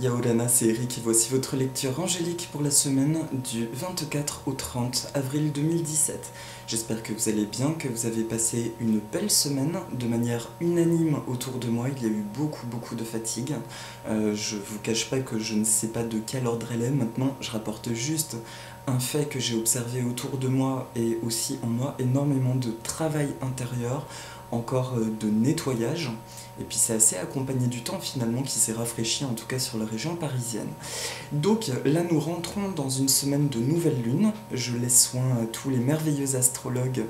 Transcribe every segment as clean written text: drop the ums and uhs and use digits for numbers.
Yaorana, c'est Eric et voici votre lecture angélique pour la semaine du 24 au 30 avril 2017. J'espère que vous allez bien, que vous avez passé une belle semaine de manière unanime autour de moi. Il y a eu beaucoup de fatigue. Je vous cache pas que je ne sais pas de quel ordre elle est. Maintenant, je rapporte juste un fait que j'ai observé autour de moi et aussi en moi, énormément de travail intérieur, encore de nettoyage. Et puis c'est assez accompagné du temps finalement qui s'est rafraîchi, en tout cas sur la région parisienne. Donc là nous rentrons dans une semaine de nouvelle lune. Je laisse soin à tous les merveilleux astrologues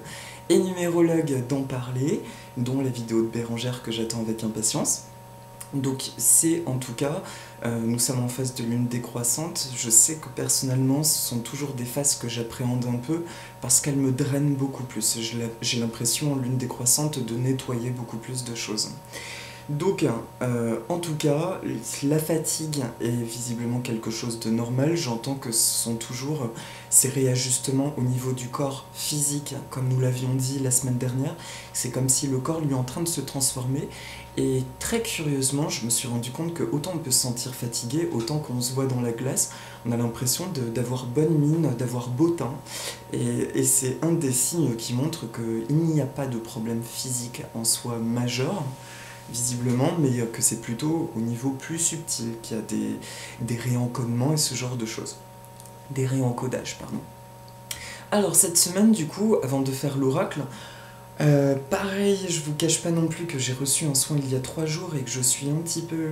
et numérologues d'en parler, dont la vidéo de Bérangère que j'attends avec impatience. Donc c'est en tout cas, nous sommes en phase de lune décroissante. Je sais que personnellement ce sont toujours des phases que j'appréhende un peu parce qu'elles me drainent beaucoup plus. J'ai l'impression en lune décroissante de nettoyer beaucoup plus de choses. Donc, en tout cas, la fatigue est visiblement quelque chose de normal. J'entends que ce sont toujours ces réajustements au niveau du corps physique, comme nous l'avions dit la semaine dernière. C'est comme si le corps lui est en train de se transformer. Et très curieusement, je me suis rendu compte que autant on peut se sentir fatigué, autant qu'on se voit dans la glace, on a l'impression d'avoir bonne mine, d'avoir beau teint. Et c'est un des signes qui montre qu'il n'y a pas de problème physique en soi majeur, visiblement, mais que c'est plutôt au niveau plus subtil qu'il y a des réencodements et ce genre de choses. Des réencodages, pardon. Alors cette semaine, du coup, avant de faire l'oracle, pareil, je vous cache pas non plus que j'ai reçu un soin il y a 3 jours et que je suis un petit peu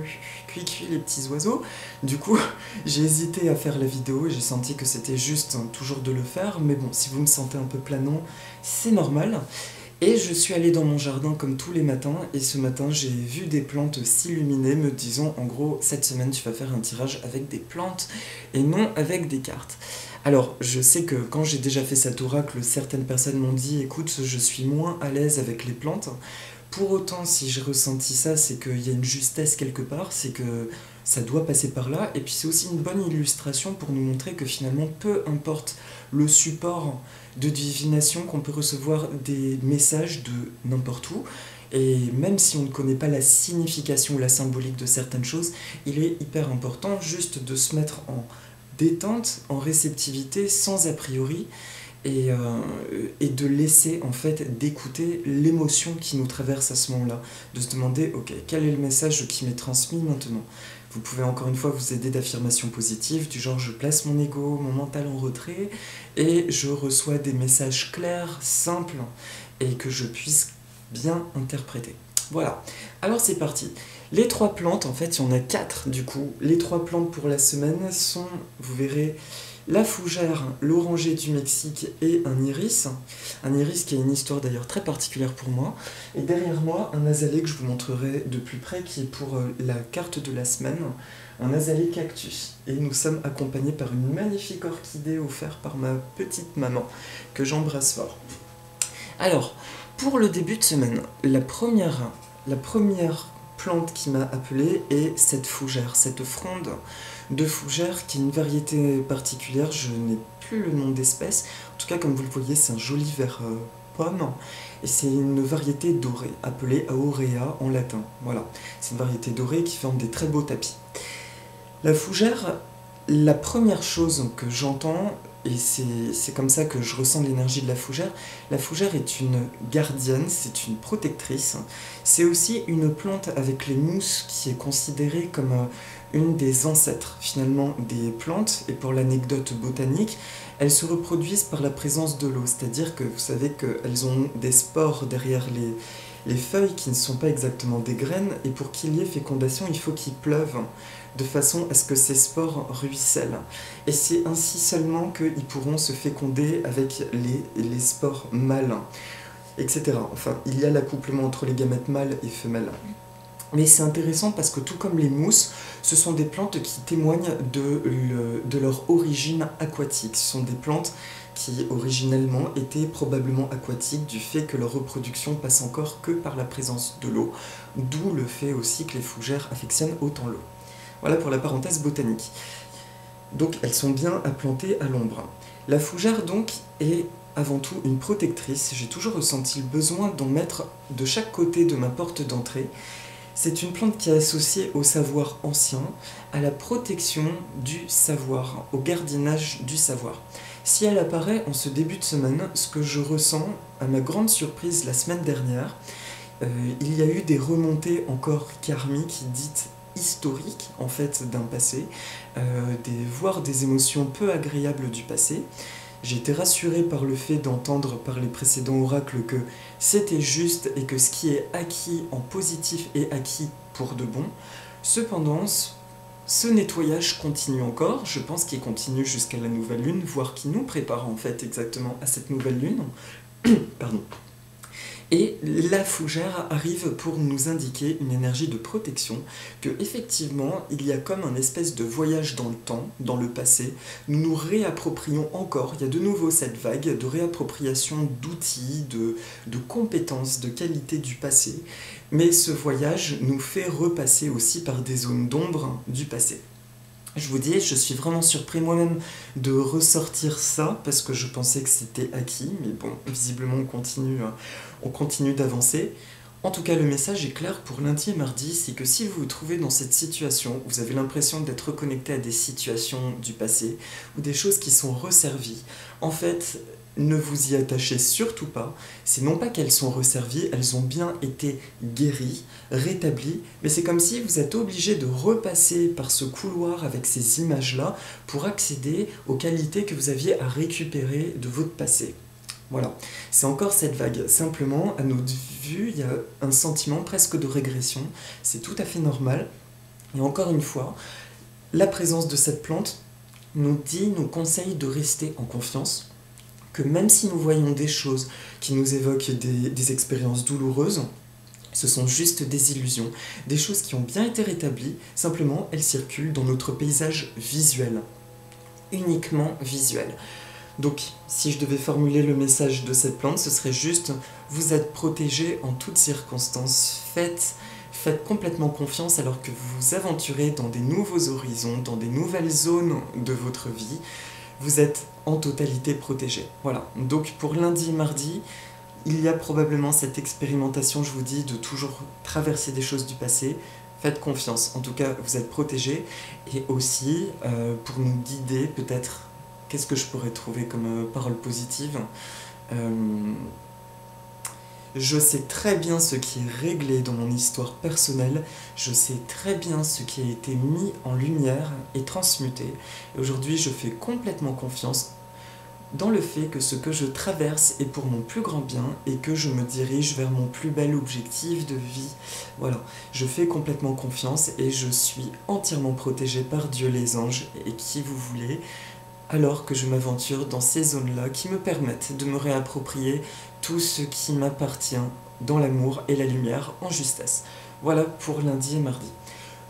cuit les petits oiseaux. Du coup, j'ai hésité à faire la vidéo et j'ai senti que c'était juste toujours de le faire, mais bon, si vous me sentez un peu planant, c'est normal. Et je suis allée dans mon jardin comme tous les matins, et ce matin j'ai vu des plantes s'illuminer, me disant en gros, cette semaine tu vas faire un tirage avec des plantes et non avec des cartes. Alors, je sais que quand j'ai déjà fait cet oracle, certaines personnes m'ont dit écoute, je suis moins à l'aise avec les plantes. Pour autant, si j'ai ressenti ça, c'est qu'il y a une justesse quelque part, c'est que ça doit passer par là, et puis c'est aussi une bonne illustration pour nous montrer que finalement, peu importe le support de divination, qu'on peut recevoir des messages de n'importe où, et même si on ne connaît pas la signification ou la symbolique de certaines choses, il est hyper important juste de se mettre en détente, en réceptivité, sans a priori, et de laisser en fait d'écouter l'émotion qui nous traverse à ce moment-là, de se demander ok, quel est le message qui m'est transmis maintenant. Vous pouvez encore une fois vous aider d'affirmations positives du genre je place mon ego, mon mental en retrait et je reçois des messages clairs, simples et que je puisse bien interpréter. Voilà, alors c'est parti. Les 3 plantes, en fait il y en a 4 du coup. Les 3 plantes pour la semaine sont, vous verrez, la fougère, l'oranger du Mexique et un iris. Un iris qui a une histoire d'ailleurs très particulière pour moi. Et derrière moi, un azalée que je vous montrerai de plus près qui est pour la carte de la semaine. Un azalée cactus. Et nous sommes accompagnés par une magnifique orchidée offerte par ma petite maman que j'embrasse fort. Alors, pour le début de semaine, la première plante qui m'a appelé est cette fougère, cette fronde de fougère qui est une variété particulière, je n'ai plus le nom d'espèce, en tout cas comme vous le voyez c'est un joli vert pomme, et c'est une variété dorée, appelée Aurea en latin, voilà, c'est une variété dorée qui forme des très beaux tapis. La fougère, la première chose que j'entends, et c'est comme ça que je ressens l'énergie de la fougère est une gardienne, c'est une protectrice, c'est aussi une plante avec les mousses qui est considérée comme une des ancêtres finalement des plantes, et pour l'anecdote botanique, elles se reproduisent par la présence de l'eau, c'est-à-dire que vous savez qu'elles ont des spores derrière les feuilles qui ne sont pas exactement des graines, et pour qu'il y ait fécondation, il faut qu'il pleuve, de façon à ce que ces spores ruissellent. Et c'est ainsi seulement qu'ils pourront se féconder avec les spores mâles, etc. Enfin, il y a l'accouplement entre les gamètes mâles et femelles. Mais c'est intéressant parce que tout comme les mousses, ce sont des plantes qui témoignent de leur origine aquatique. Ce sont des plantes qui originellement étaient probablement aquatiques du fait que leur reproduction passe encore que par la présence de l'eau, d'où le fait aussi que les fougères affectionnent autant l'eau. Voilà pour la parenthèse botanique. Donc elles sont bien à planter à l'ombre. La fougère donc est avant tout une protectrice. J'ai toujours ressenti le besoin d'en mettre de chaque côté de ma porte d'entrée. C'est une plante qui est associée au savoir ancien, à la protection du savoir, au gardiennage du savoir. Si elle apparaît en ce début de semaine, ce que je ressens, à ma grande surprise la semaine dernière, il y a eu des remontées encore karmiques, dites historiques en fait d'un passé, voire des émotions peu agréables du passé. J'ai été rassuré par le fait d'entendre par les précédents oracles que c'était juste et que ce qui est acquis en positif est acquis pour de bon. Cependant, ce nettoyage continue encore, je pense qu'il continue jusqu'à la nouvelle lune, voire qui nous prépare en fait exactement à cette nouvelle lune. Pardon. Et la fougère arrive pour nous indiquer une énergie de protection, que effectivement il y a comme un espèce de voyage dans le temps, dans le passé, nous nous réapproprions encore, il y a de nouveau cette vague de réappropriation d'outils, de compétences, de qualités du passé, mais ce voyage nous fait repasser aussi par des zones d'ombre du passé. Je vous dis, je suis vraiment surpris moi-même de ressortir ça, parce que je pensais que c'était acquis, mais bon, visiblement on continue d'avancer. En tout cas, le message est clair pour lundi et mardi, c'est que si vous vous trouvez dans cette situation, vous avez l'impression d'être reconnecté à des situations du passé, ou des choses qui sont resservies, en fait, ne vous y attachez surtout pas, c'est non pas qu'elles sont resservies, elles ont bien été guéries, rétablies, mais c'est comme si vous êtes obligé de repasser par ce couloir avec ces images-là pour accéder aux qualités que vous aviez à récupérer de votre passé. Voilà, c'est encore cette vague. Simplement, à notre vue, il y a un sentiment presque de régression, c'est tout à fait normal. Et encore une fois, la présence de cette plante nous conseille de rester en confiance, que même si nous voyons des choses qui nous évoquent des expériences douloureuses, ce sont juste des illusions, des choses qui ont bien été rétablies, simplement elles circulent dans notre paysage visuel, uniquement visuel. Donc, si je devais formuler le message de cette plante, ce serait juste, vous êtes protégés en toutes circonstances, faites complètement confiance alors que vous vous aventurez dans des nouveaux horizons, dans des nouvelles zones de votre vie, vous êtes en totalité protégé. Voilà, donc pour lundi et mardi, il y a probablement cette expérimentation, je vous dis, de toujours traverser des choses du passé. Faites confiance, en tout cas vous êtes protégés. Et aussi, pour nous guider, peut-être, qu'est-ce que je pourrais trouver comme parole positive ? Je sais très bien ce qui est réglé dans mon histoire personnelle, je sais très bien ce qui a été mis en lumière et transmuté. Et aujourd'hui, je fais complètement confiance dans le fait que ce que je traverse est pour mon plus grand bien et que je me dirige vers mon plus bel objectif de vie. Voilà, je fais complètement confiance et je suis entièrement protégé par Dieu, les anges et qui vous voulez, alors que je m'aventure dans ces zones-là qui me permettent de me réapproprier tout ce qui m'appartient dans l'amour et la lumière en justesse. Voilà pour lundi et mardi.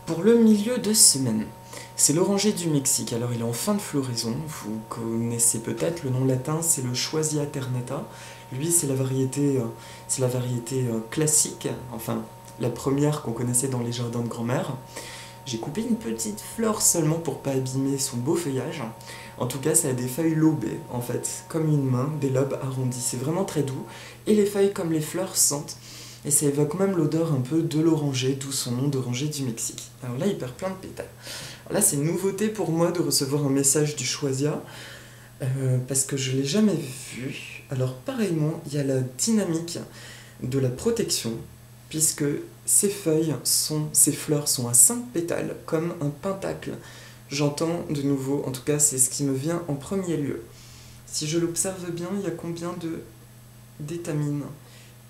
Pour le milieu de semaine, c'est l'oranger du Mexique. Alors il est en fin de floraison, vous connaissez peut-être, le nom latin c'est le Choisya ternata. Lui c'est la variété classique, enfin la première qu'on connaissait dans les jardins de grand-mère. J'ai coupé une petite fleur seulement pour pas abîmer son beau feuillage. En tout cas, ça a des feuilles lobées, en fait, comme une main, des lobes arrondis. C'est vraiment très doux. Et les feuilles, comme les fleurs, sentent. Et ça évoque même l'odeur un peu de l'oranger, d'où son nom d'oranger du Mexique. Alors là, il perd plein de pétales. Alors là, c'est une nouveauté pour moi de recevoir un message du Choisya, parce que je ne l'ai jamais vu. Alors pareillement, il y a la dynamique de la protection, puisque ces fleurs sont à 5 pétales, comme un pentacle. J'entends de nouveau, en tout cas c'est ce qui me vient en premier lieu. Si je l'observe bien, il y a combien d'étamines ?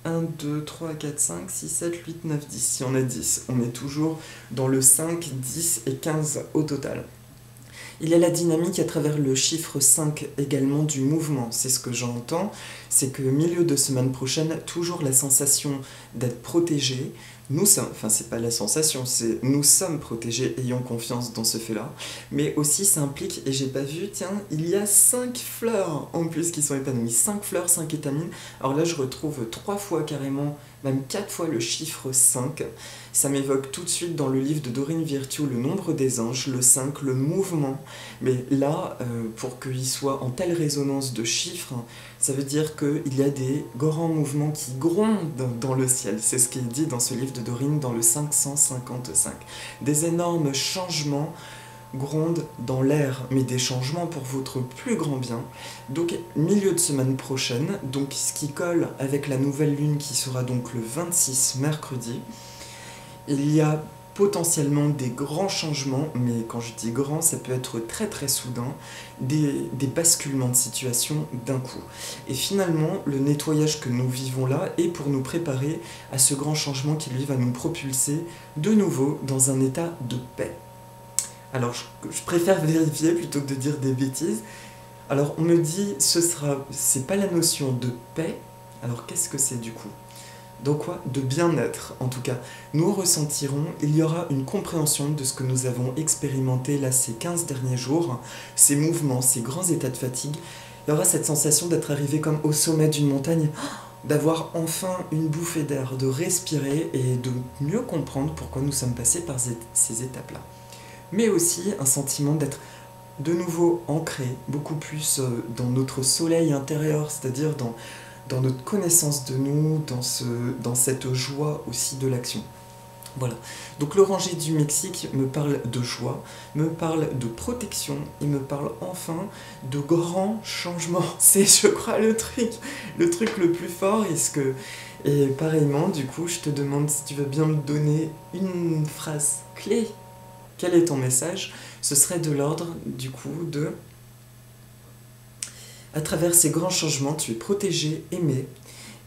1, 2, 3, 4, 5, 6, 7, 8, 9, 10. Si on a 10, on est toujours dans le 5, 10 et 15 au total. Il y a la dynamique à travers le chiffre 5 également du mouvement. C'est ce que j'entends, c'est que milieu de semaine prochaine, toujours la sensation d'être protégé. Nous sommes, enfin c'est pas la sensation, c'est nous sommes protégés, ayons confiance dans ce fait-là. Mais aussi ça implique, et j'ai pas vu, tiens, il y a 5 fleurs en plus qui sont épanouies. 5 fleurs, 5 étamines. Alors là je retrouve 3 fois carrément même 4 fois le chiffre 5. Ça m'évoque tout de suite dans le livre de Dorine Virtue, Le nombre des anges, le 5, le mouvement. Mais là, pour qu'il soit en telle résonance de chiffres, ça veut dire qu'il y a des grands mouvements qui grondent dans le ciel. C'est ce qui est dit dans ce livre de Dorine, dans le 555. Des énormes changements grondent dans l'air, mais des changements pour votre plus grand bien. Donc, milieu de semaine prochaine, donc ce qui colle avec la nouvelle lune qui sera donc le 26 mercredi, il y a potentiellement des grands changements, mais quand je dis grand, ça peut être très très soudain, des basculements de situation d'un coup. Et finalement, le nettoyage que nous vivons là est pour nous préparer à ce grand changement qui lui va nous propulser de nouveau dans un état de paix. Alors je préfère vérifier plutôt que de dire des bêtises. Alors on me dit, c'est pas la notion de paix, alors qu'est-ce que c'est du coup ? Donc quoi ? De bien-être, en tout cas. Nous ressentirons, il y aura une compréhension de ce que nous avons expérimenté là ces 15 derniers jours, ces mouvements, ces grands états de fatigue. Il y aura cette sensation d'être arrivé comme au sommet d'une montagne, d'avoir enfin une bouffée d'air, de respirer et de mieux comprendre pourquoi nous sommes passés par ces étapes-là. Mais aussi un sentiment d'être de nouveau ancré, beaucoup plus dans notre soleil intérieur, c'est-à-dire dans notre connaissance de nous, dans cette joie aussi de l'action. Voilà. Donc l'oranger du Mexique me parle de joie, me parle de protection, et me parle enfin de grands changements. C'est, je crois, le truc le plus fort. Et pareillement, du coup, je te demande si tu veux bien me donner une phrase clé. Quel est ton message ? Ce serait de l'ordre, du coup, de... À travers ces grands changements, tu es protégé, aimé,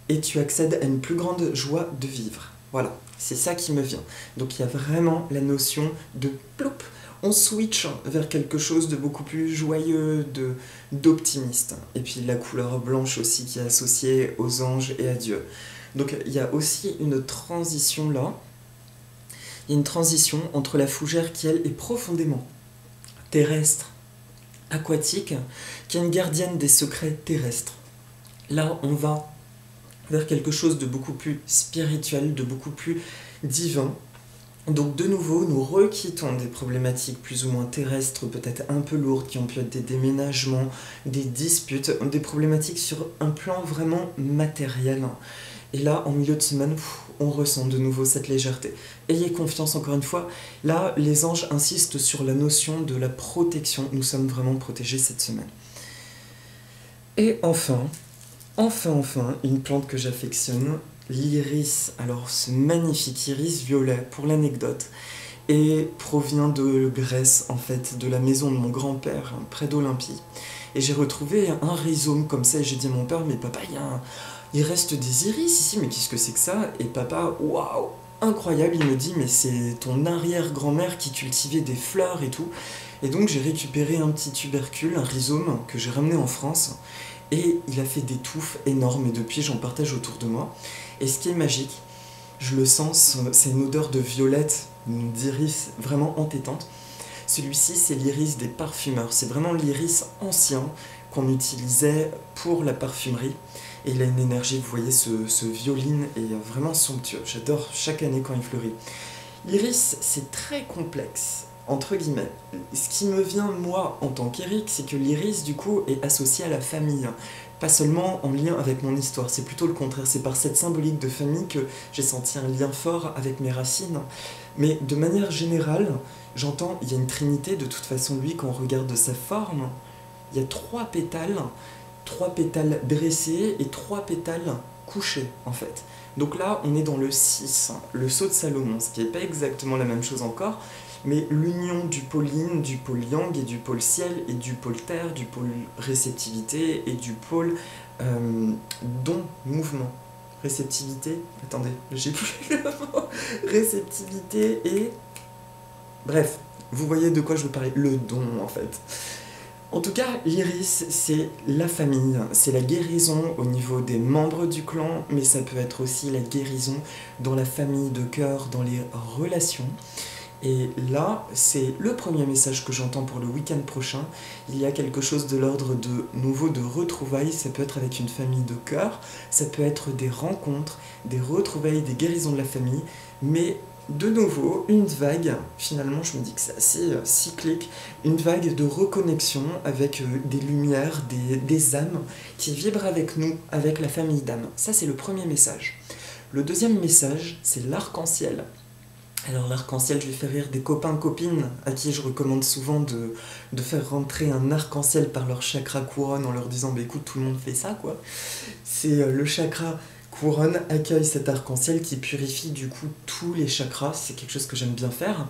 et tu accèdes à une plus grande joie de vivre. Voilà, c'est ça qui me vient. Donc il y a vraiment la notion de ploup, on switch vers quelque chose de beaucoup plus joyeux, d'optimiste. Et puis la couleur blanche aussi qui est associée aux anges et à Dieu. Donc il y a aussi une transition là. Il y a une transition entre la fougère qui, elle, est profondément terrestre, aquatique, qui est une gardienne des secrets terrestres. Là, on va vers quelque chose de beaucoup plus spirituel, de beaucoup plus divin. Donc de nouveau, nous requittons des problématiques plus ou moins terrestres, peut-être un peu lourdes, qui ont pu être des déménagements, des disputes, des problématiques sur un plan vraiment matériel. Et là, en milieu de semaine, on ressent de nouveau cette légèreté. Ayez confiance encore une fois. Là, les anges insistent sur la notion de la protection. Nous sommes vraiment protégés cette semaine. Et enfin, une plante que j'affectionne, l'iris. Alors, ce magnifique iris violet, pour l'anecdote, et provient de Grèce, en fait, de la maison de mon grand-père, près d'Olympie. Et j'ai retrouvé un rhizome comme ça, et j'ai dit à mon père, mais papa, il reste des iris ici, mais qu'est-ce que c'est que ça ? Et papa, waouh, incroyable, il me dit, mais c'est ton arrière-grand-mère qui cultivait des fleurs et tout. Et donc j'ai récupéré un petit tubercule, un rhizome, que j'ai ramené en France, et il a fait des touffes énormes, et depuis j'en partage autour de moi. Et ce qui est magique, je le sens, c'est une odeur de violette, d'iris vraiment entêtante. Celui-ci, c'est l'iris des parfumeurs, c'est vraiment l'iris ancien qu'on utilisait pour la parfumerie. Et il a une énergie, vous voyez, ce violine est vraiment somptueux. J'adore chaque année quand il fleurit. L'iris, c'est très complexe, entre guillemets. Ce qui me vient, moi, en tant qu'Éric, c'est que l'iris, du coup, est associé à la famille. Pas seulement en lien avec mon histoire, c'est plutôt le contraire. C'est par cette symbolique de famille que j'ai senti un lien fort avec mes racines. Mais de manière générale, j'entends, il y a une trinité, de toute façon, lui, quand on regarde sa forme, il y a 3 pétales dressés et 3 pétales couchés, en fait. Donc là, on est dans le 6, le sceau de Salomon, ce qui n'est pas exactement la même chose encore, mais l'union du pôle yin, du pôle yang et du pôle ciel et du pôle terre, du pôle réceptivité et du pôle don, mouvement. Réceptivité, attendez, j'ai plus le mot. Réceptivité et... Bref, vous voyez de quoi je veux parler, le don en fait. En tout cas, l'iris, c'est la famille, c'est la guérison au niveau des membres du clan, mais ça peut être aussi la guérison dans la famille de cœur, dans les relations. Et là, c'est le premier message que j'entends pour le week-end prochain. Il y a quelque chose de l'ordre de nouveau de retrouvailles, ça peut être avec une famille de cœur, ça peut être des rencontres, des retrouvailles, des guérisons de la famille, mais de nouveau, une vague, finalement je me dis que c'est assez cyclique, une vague de reconnexion avec des lumières, des âmes qui vibrent avec nous, avec la famille d'âmes. Ça c'est le premier message. Le deuxième message, c'est l'arc-en-ciel. Alors l'arc-en-ciel, je vais faire rire des copains-copines à qui je recommande souvent de faire rentrer un arc-en-ciel par leur chakra couronne en leur disant bah, écoute, tout le monde fait ça quoi. C'est le chakra couronne accueille cet arc-en-ciel qui purifie du coup tous les chakras, c'est quelque chose que j'aime bien faire.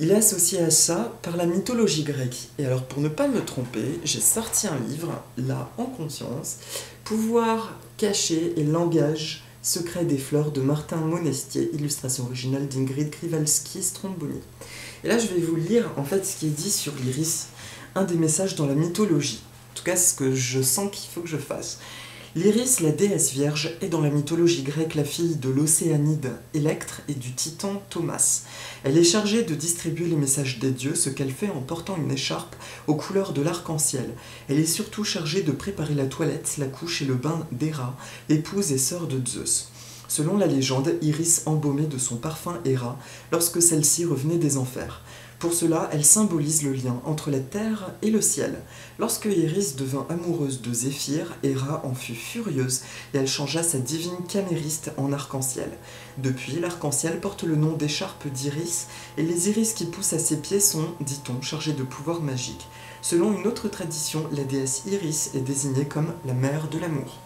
Il est associé à ça par la mythologie grecque. Et alors pour ne pas me tromper, j'ai sorti un livre, là en conscience, Pouvoir caché et langage secret des fleurs de Martin Monestier, illustration originale d'Ingrid Krivalski-Stromboni. Et là je vais vous lire en fait ce qui est dit sur l'iris, un des messages dans la mythologie. En tout cas c'est ce que je sens qu'il faut que je fasse. L'iris, la déesse vierge, est dans la mythologie grecque la fille de l'océanide Électre et du titan Thomas. Elle est chargée de distribuer les messages des dieux, ce qu'elle fait en portant une écharpe aux couleurs de l'arc-en-ciel. Elle est surtout chargée de préparer la toilette, la couche et le bain d'Héra, épouse et sœur de Zeus. Selon la légende, Iris embaumait de son parfum Héra lorsque celle-ci revenait des enfers. Pour cela, elle symbolise le lien entre la terre et le ciel. Lorsque Iris devint amoureuse de Zéphyr, Héra en fut furieuse et elle changea sa divine camériste en arc-en-ciel. Depuis, l'arc-en-ciel porte le nom d'écharpe d'Iris et les iris qui poussent à ses pieds sont, dit-on, chargés de pouvoirs magiques. Selon une autre tradition, la déesse Iris est désignée comme la mère de l'amour.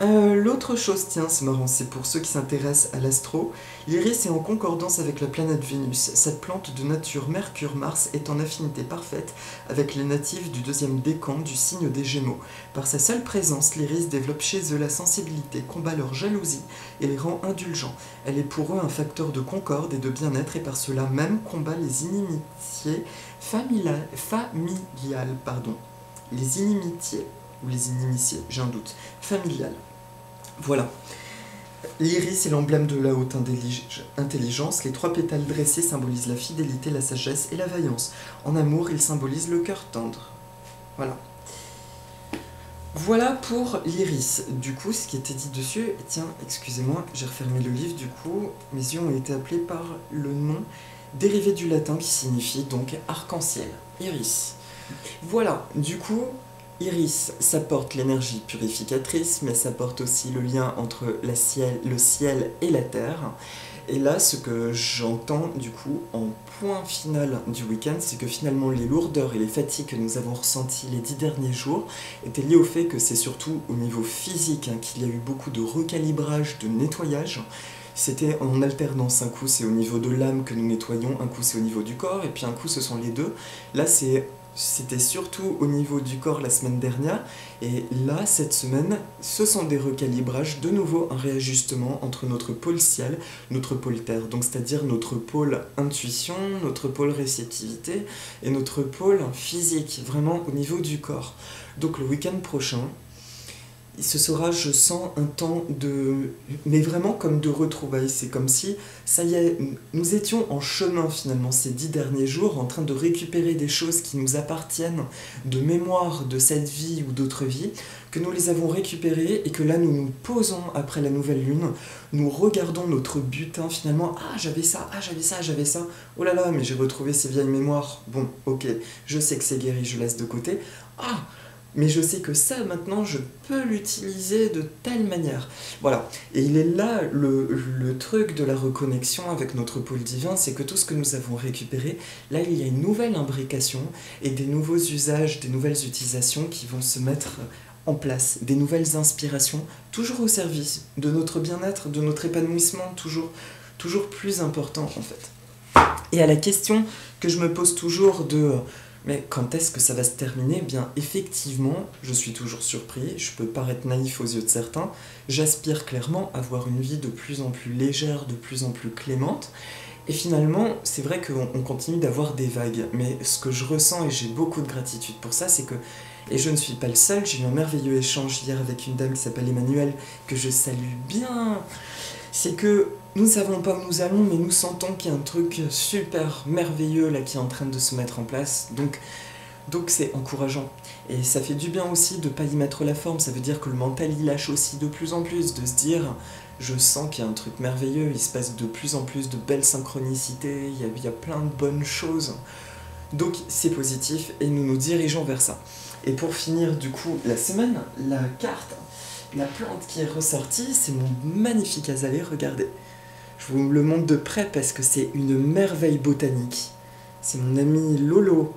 L'autre chose, tiens, c'est marrant, c'est pour ceux qui s'intéressent à l'astro, l'iris est en concordance avec la planète Vénus. Cette plante de nature Mercure-Mars est en affinité parfaite avec les natifs du deuxième décan du signe des Gémeaux. Par sa seule présence, l'iris développe chez eux la sensibilité, combat leur jalousie et les rend indulgents. Elle est pour eux un facteur de concorde et de bien-être et par cela même combat les inimitiés familiales. Les inimitiés, ou les inimitiés, j'ai un doute, familiales. Voilà. L'iris est l'emblème de la haute intelligence. Les 3 pétales dressés symbolisent la fidélité, la sagesse et la vaillance. En amour, il symbolise le cœur tendre. Voilà. Voilà pour l'iris. Du coup, ce qui était dit dessus... Tiens, excusez-moi, j'ai refermé le livre. Du coup, mes yeux ont été appelés par le nom dérivé du latin qui signifie donc arc-en-ciel. Iris. Voilà, du coup... Iris, ça porte l'énergie purificatrice, mais ça porte aussi le lien entre le ciel et la terre. Et là, ce que j'entends du coup en point final du week-end, c'est que finalement les lourdeurs et les fatigues que nous avons ressenties les 10 derniers jours étaient liées au fait que c'est surtout au niveau physique qu'il y a eu beaucoup de recalibrage, de nettoyage. C'était en alternance, un coup c'est au niveau de l'âme que nous nettoyons, un coup c'est au niveau du corps, et puis un coup ce sont les deux. Là c'était surtout au niveau du corps la semaine dernière, et là, cette semaine, ce sont des recalibrages, de nouveau un réajustement entre notre pôle ciel, notre pôle terre, donc c'est-à-dire notre pôle intuition, notre pôle réceptivité, et notre pôle physique, vraiment au niveau du corps. Donc le week-end prochain, ce sera, je sens, un temps de... mais vraiment comme de retrouvailles. C'est comme si, ça y est, nous étions en chemin finalement ces 10 derniers jours, en train de récupérer des choses qui nous appartiennent, de mémoire de cette vie ou d'autres vies, que nous les avons récupérées et que là nous nous posons après la nouvelle lune, nous regardons notre butin finalement, ah j'avais ça, ah j'avais ça, j'avais ça, oh là là, mais j'ai retrouvé ces vieilles mémoires, bon ok, je sais que c'est guéri, je laisse de côté, ah mais je sais que ça, maintenant, je peux l'utiliser de telle manière. Voilà. Et il est là le truc de la reconnexion avec notre pôle divin, c'est que tout ce que nous avons récupéré, là, il y a une nouvelle imbrication et des nouveaux usages, des nouvelles utilisations qui vont se mettre en place, des nouvelles inspirations, toujours au service de notre bien-être, de notre épanouissement, toujours plus important, en fait. Et à la question que je me pose toujours de... Mais quand est-ce que ça va se terminer? Bien, effectivement, je suis toujours surpris, je peux paraître naïf aux yeux de certains, j'aspire clairement à avoir une vie de plus en plus légère, de plus en plus clémente, et finalement, c'est vrai qu'on continue d'avoir des vagues, mais ce que je ressens, et j'ai beaucoup de gratitude pour ça, c'est que, et je ne suis pas le seul, j'ai eu un merveilleux échange hier avec une dame qui s'appelle Emmanuelle, que je salue bien, c'est que Nous ne savons pas où nous allons, mais nous sentons qu'il y a un truc super merveilleux là qui est en train de se mettre en place. Donc c'est encourageant. Et ça fait du bien aussi de ne pas y mettre la forme. Ça veut dire que le mental il lâche aussi de plus en plus, de se dire je sens qu'il y a un truc merveilleux, il se passe de plus en plus de belles synchronicités, il y a plein de bonnes choses. Donc c'est positif et nous nous dirigeons vers ça. Et pour finir du coup la semaine, la carte, la plante qui est ressortie, c'est mon magnifique azalée, regardez. Je vous le montre de près parce que c'est une merveille botanique. C'est mon amie Lolo,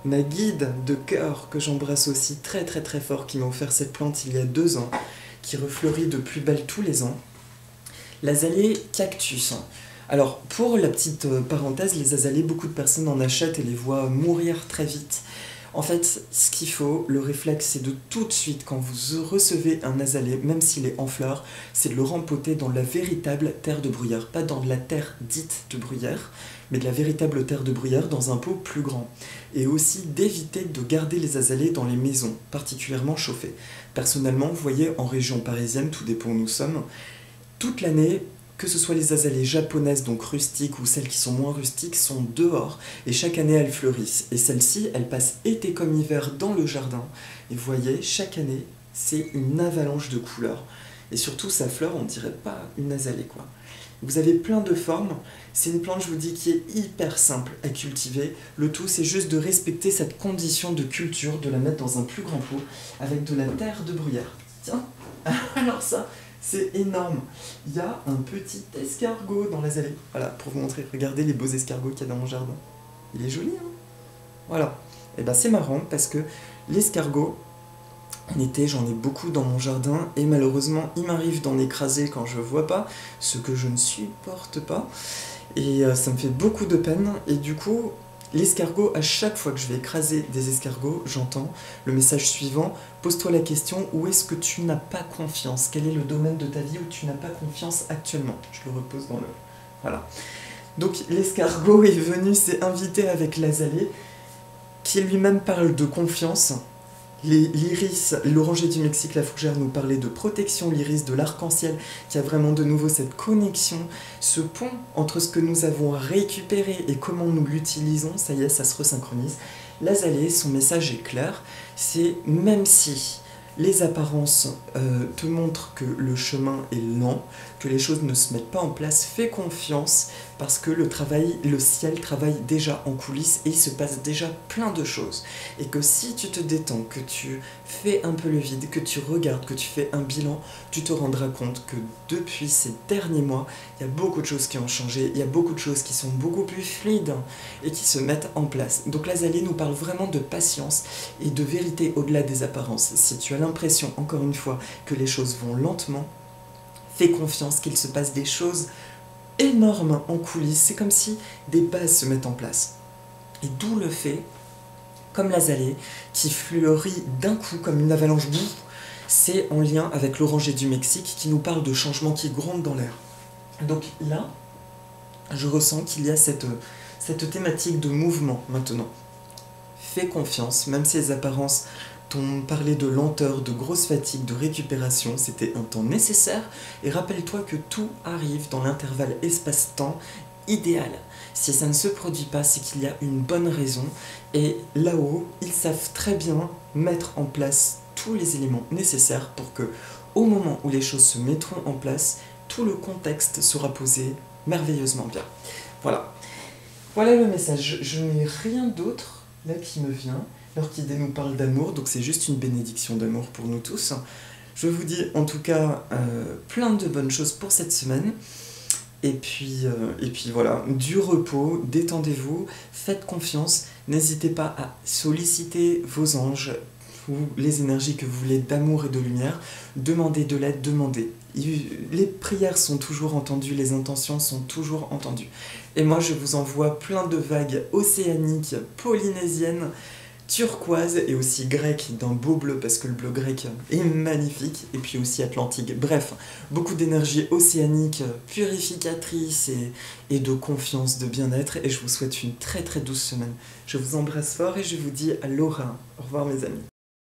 ma guide de cœur que j'embrasse aussi très très très fort, qui m'a offert cette plante il y a 2 ans, qui refleurit de plus belle tous les ans. L'azalée cactus. Alors, pour la petite parenthèse, les azalées, beaucoup de personnes en achètent et les voient mourir très vite. En fait, ce qu'il faut, le réflexe, c'est de tout de suite, quand vous recevez un azalée, même s'il est en fleurs, c'est de le rempoter dans la véritable terre de bruyère. Pas dans de la terre dite de bruyère, mais de la véritable terre de bruyère dans un pot plus grand. Et aussi d'éviter de garder les azalées dans les maisons, particulièrement chauffées. Personnellement, vous voyez, en région parisienne, tout dépend où nous sommes, toute l'année, que ce soit les azalées japonaises, donc rustiques, ou celles qui sont moins rustiques, sont dehors, et chaque année elles fleurissent. Et celles-ci, elles passent été comme hiver dans le jardin, et vous voyez, chaque année, c'est une avalanche de couleurs. Et surtout, sa fleur, on dirait pas une azalée, quoi. Vous avez plein de formes, c'est une plante, je vous dis, qui est hyper simple à cultiver. Le tout, c'est juste de respecter cette condition de culture, de la mettre dans un plus grand pot, avec de la terre de bruyère. Tiens, alors ça... c'est énorme. Il y a un petit escargot dans l'azalée. Voilà, pour vous montrer. Regardez les beaux escargots qu'il y a dans mon jardin. Il est joli, hein? Voilà. Et ben c'est marrant parce que l'escargot, en été, j'en ai beaucoup dans mon jardin et malheureusement, il m'arrive d'en écraser quand je vois pas, ce que je ne supporte pas. Et ça me fait beaucoup de peine. Et du coup, l'escargot, à chaque fois que je vais écraser des escargots, j'entends le message suivant: pose-toi la question, où est-ce que tu n'as pas confiance? Quel est le domaine de ta vie où tu n'as pas confiance actuellement? Je le repose dans le... Voilà. Donc l'escargot est venu, s'est invité avec l'azalée, qui lui-même parle de confiance. L'iris, l'oranger du Mexique, la fougère nous parlait de protection, l'iris de l'arc-en-ciel qui a vraiment de nouveau cette connexion, ce pont entre ce que nous avons récupéré et comment nous l'utilisons, ça y est, ça se resynchronise. L'azalée, son message est clair, c'est même si les apparences te montrent que le chemin est lent, que les choses ne se mettent pas en place, fais confiance parce que le ciel travaille déjà en coulisses et il se passe déjà plein de choses. Et que si tu te détends, que tu fais un peu le vide, que tu regardes, que tu fais un bilan, tu te rendras compte que depuis ces derniers mois, il y a beaucoup de choses qui ont changé, il y a beaucoup de choses qui sont beaucoup plus fluides et qui se mettent en place. Donc l'azalée nous parle vraiment de patience et de vérité au-delà des apparences. Si tu as l'impression, encore une fois, que les choses vont lentement, fais confiance qu'il se passe des choses énormes en coulisses. C'est comme si des bases se mettent en place. Et d'où le fait, comme l'azalée, qui fleurit d'un coup comme une avalanche boue, c'est en lien avec l'oranger du Mexique qui nous parle de changements qui grondent dans l'air. Donc là, je ressens qu'il y a cette thématique de mouvement maintenant. Fais confiance, même si les apparences t'ont parlé de lenteur, de grosse fatigue, de récupération, c'était un temps nécessaire, et rappelle-toi que tout arrive dans l'intervalle espace-temps idéal. Si ça ne se produit pas, c'est qu'il y a une bonne raison, et là-haut, ils savent très bien mettre en place tous les éléments nécessaires pour que, au moment où les choses se mettront en place, tout le contexte sera posé merveilleusement bien. Voilà. Voilà le message. Je n'ai rien d'autre là qui me vient. L'orchidée nous parle d'amour, donc c'est juste une bénédiction d'amour pour nous tous. Je vous dis en tout cas plein de bonnes choses pour cette semaine. Et puis voilà, du repos, détendez-vous, faites confiance, n'hésitez pas à solliciter vos anges ou les énergies que vous voulez d'amour et de lumière, demandez de l'aide, demandez. Les prières sont toujours entendues, les intentions sont toujours entendues. Et moi je vous envoie plein de vagues océaniques, polynésiennes, turquoise et aussi grec d'un beau bleu parce que le bleu grec est magnifique, et puis aussi atlantique. Bref, beaucoup d'énergie océanique, purificatrice et de confiance, de bien-être, et je vous souhaite une très très douce semaine. Je vous embrasse fort et je vous dis aloha. Au revoir mes amis.